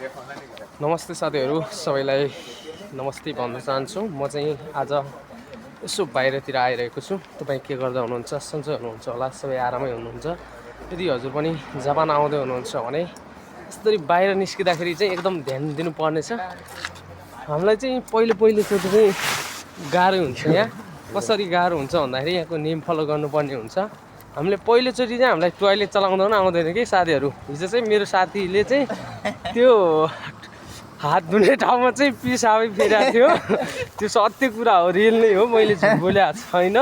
नमस्ते साथीहरू, सबैलाई नमस्ते भन्न चाहन्छु। म चाहिँ आज यसो बाहिरतिर आइरहेको छु। तपाईँ के गर्दा हुनुहुन्छ? सन्चै हुनुहुन्छ होला, सबै आरामै हुनुहुन्छ। यदि हजुर पनि जापान आउँदै हुनुहुन्छ भने यसरी बाहिर निस्किँदाखेरि चाहिँ एकदम ध्यान दिनुपर्नेछ। हामीलाई चाहिँ पहिलोचोटि चाहिँ गाह्रो हुन्छ। यहाँ कसरी गाह्रो हुन्छ भन्दाखेरि यहाँको नियम फलो गर्नुपर्ने हुन्छ। हामीले पहिलोचोटि चाहिँ हामीलाई टोयलेट चलाउँदैन आउँदैन कि साथीहरू। हिजो चाहिँ मेरो साथीले चाहिँ त्यो हात धुने ठाउँमा चाहिँ पिसाबै फेरेको थियो। त्यो सत्य कुरा हो, रियल नै हो, मैले झुट बोलेको छैन।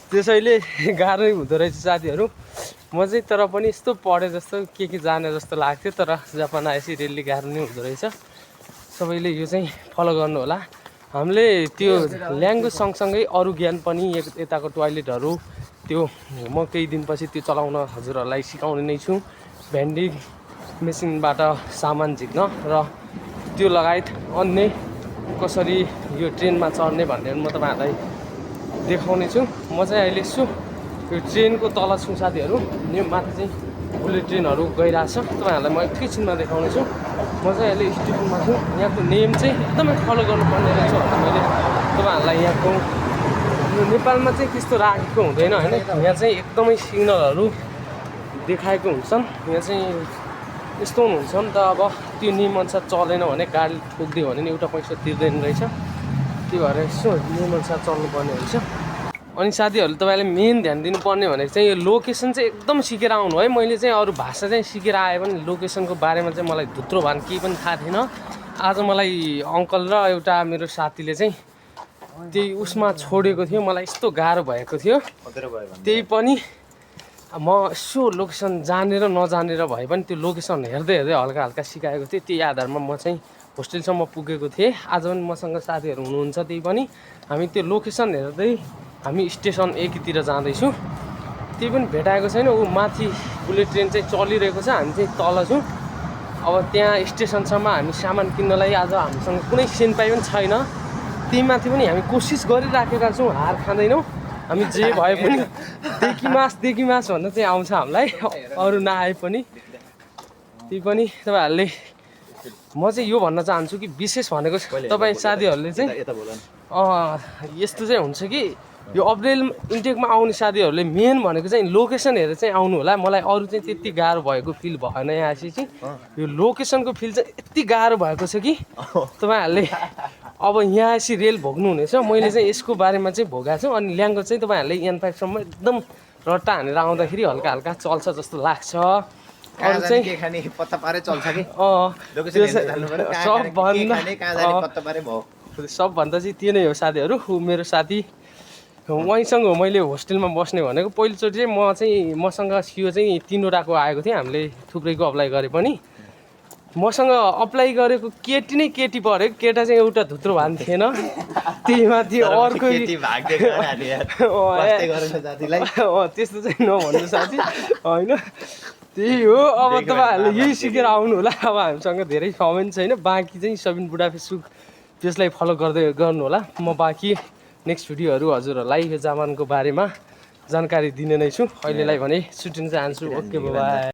त्यसैले गाह्रै हुँदो रहेछ साथीहरू। म चाहिँ तर पनि यस्तो पढे जस्तो के जाने जस्तो लाग्थ्यो, तर जापान आएपछि रियल्ली गाह्रो नै हुँदो रहेछ। सबैले यो चाहिँ फलो गर्नु होला। हामीले त्यो ल्याङ्ग्वेज सँगसँगै अरू ज्ञान पनि यताको टोयलेटहरू त्यो म केही दिनपछि त्यो चलाउन हजुरहरूलाई सिकाउने नै छु। भेन्डिङ मेसिनबाट सामान झिक्न र त्यो लगायत अन्य कसरी यो ट्रेनमा चढ्ने भन्ने म तपाईँहरूलाई देखाउने छु। म चाहिँ अहिले छु यो ट्रेनको तल छु साथीहरू। यो माथि चाहिँ बुलेट ट्रेनहरू गइरहेछ। तपाईँहरूलाई म एकैछिनमा देखाउने छु। म चाहिँ अहिले स्टेसनमा छु। यहाँको नियम चाहिँ एकदमै फलो गर्नुपर्ने रहेछ भनेर मैले तपाईँहरूलाई यहाँको नेपालमा चाहिँ त्यस्तो राखेको हुँदैन होइन। यहाँ चाहिँ एकदमै सिग्नलहरू देखाएको हुन्छन्। यहाँ चाहिँ यस्तो हुन्छ नि त, अब त्यो नियमअनुसार चलेन भने गाडी ठोकिदियो भने नि एउटा पैसा तिर्दैन रहेछ। त्यही भएर यसो नियमअनुसार चल्नुपर्ने हुन्छ। अनि साथीहरूले तपाईँले मेन ध्यान दिनुपर्ने भनेको चाहिँ यो लोकेसन चाहिँ एकदम सिकेर आउनु है। मैले चाहिँ अरू भाषा चाहिँ सिकेर आएँ पनि लोकेसनको बारेमा चाहिँ मलाई धुत्रो भान केही पनि थाहा थिएन। आज मलाई अङ्कल र एउटा मेरो साथीले चाहिँ त्यही उसमा छोडेको थियो। मलाई यस्तो गाह्रो भएको थियो, त्यही पनि म यसो लोकेसन जानेर नजानेर भए पनि त्यो लोकेसन हेर्दै हल्का हल्का सिकाएको थिएँ। त्यही आधारमा म चाहिँ होस्टेलसम्म पुगेको थिएँ। आज पनि मसँग साथीहरू हुनुहुन्छ, त्यही पनि हामी त्यो लोकेसन हेर्दै हामी स्टेसन एकतिर जाँदैछौँ। त्यही पनि भेटाएको छैन। ऊ माथि बुलेट ट्रेन चाहिँ चलिरहेको छ, हामी चाहिँ तल छौँ। अब त्यहाँ स्टेसनसम्म हामी सामान किन्नलाई आज हामीसँग कुनै सेनपाइ पनि छैन। त्यही माथि पनि हामी कोसिस गरिराखेका छौँ, हार खाँदैनौँ। हामी जे भए पनि देखि मास भन्न चाहिँ आउँछ हामीलाई, अरू नआए पनि। त्यही पनि तपाईँहरूले म चाहिँ यो भन्न चाहन्छु कि विशेष भनेको तपाईँ साथीहरूले चाहिँ यस्तो चाहिँ हुन्छ कि यो अप्रेल इन्टेकमा आउने साथीहरूले मेन भनेको चाहिँ लोकेसन हेरेर चाहिँ आउनु होला। मलाई अरू चाहिँ त्यति गाह्रो भएको फिल भएन। यहाँ चाहिँ यो लोकेसनको फिल चाहिँ यति गाह्रो भएको छ कि तपाईँहरूले अब यहाँ आएपछि रेल भोग्नुहुनेछ। मैले चाहिँ यसको बारेमा चाहिँ भोगाएको छु। अनि ल्याङ्ग्वेज चाहिँ तपाईँहरूले एनफ्याक्टसम्म एकदम रट्टा हानेर आउँदाखेरि हल्का हल्का चल्छ जस्तो लाग्छ। अरू चाहिँ सबभन्दा चाहिँ त्यो नै हो साथीहरू। मेरो साथी उहीँसँग हो मैले होस्टेलमा बस्ने भनेको। पहिलोचोटि चाहिँ मसँग सियो चाहिँ 3वटाको आएको थियो। हामीले थुप्रैको अप्लाई गरे पनि मसँग अप्लाई गरेको केटी नै केटी पऱ्यो। केटा चाहिँ एउटा धुत्रो भान थिएन। त्यही माथि अर्को त्यस्तो चाहिँ नभन्नु साथी होइन। त्यही हो। अब तपाईँहरूले यही सिकेर आउनु होला। अब हामीसँग धेरै समय छैन। बाँकी चाहिँ सबिन बुढा फेसबुक त्यसलाई फलो गर्नु होला। म बाँकी नेक्स्ट भिडियोहरू हजुरहरूलाई यो जापानको बारेमा जानकारी दिने नै छु। अहिलेलाई भने छुट्टिन चाहन्छु। Okay bye.